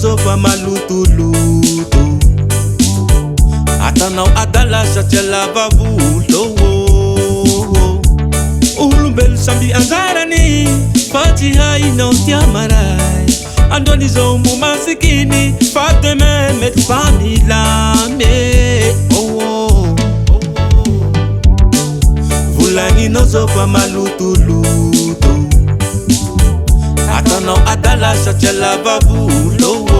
zofa malutuluto atanao adala satria lava volo olombelo samby anjarany fa tsy hainao tia maray androany zao mbo masikiny fa demain mety fa milame volagninao zao fa malutuluto atanao adala satria lava volo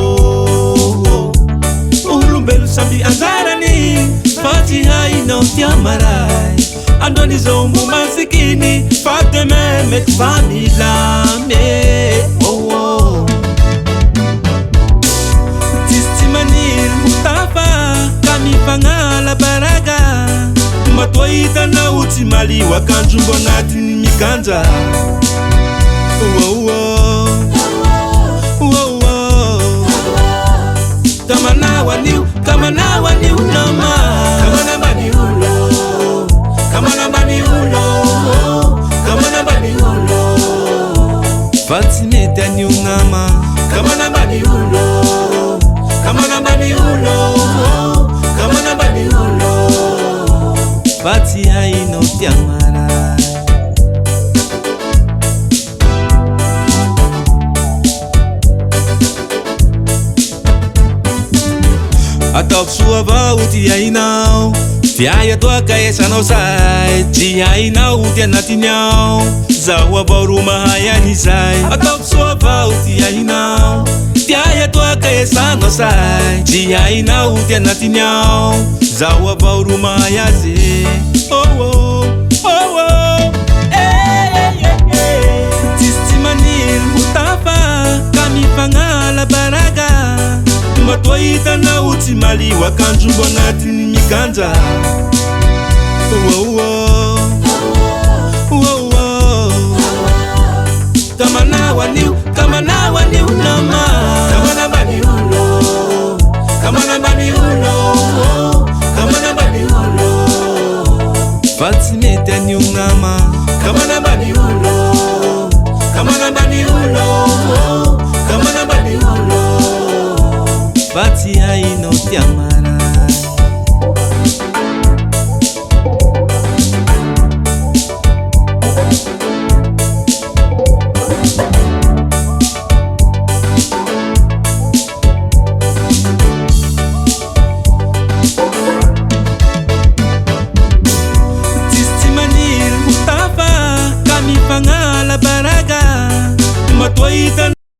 olombelo samby anjarany fa tsy hainao tia maray androany zao mbo masikiny fa demain mety fa milame tsisy tsy maniry hotafa ka mifagnala baraga matoa hitanao tsy malio akanjo mbo agnatiny miganja Kamana waniu nama Kamana bani ulo Kamana bani ulo Kamana bani ulo Fatimete ni ungama Kamana bani ulo Kamana bani ulo Kamana bani ulo Fati haino tiamara Ataoko soa vao ty hainao Tiaia toa ka esanao say Tsy hainao ty anatiny ao Zaho avao ro mahay an'izay Ataoko soa vao ty hainao Tiaia toa ka esanao say Tsy hainao ty anatiny ao Zaho avao ro mahay azy Tsisy tsy maniry hotafa ka mifagnala baraga matoa hitanao tsy malio akanjo mbo agnatiny miganja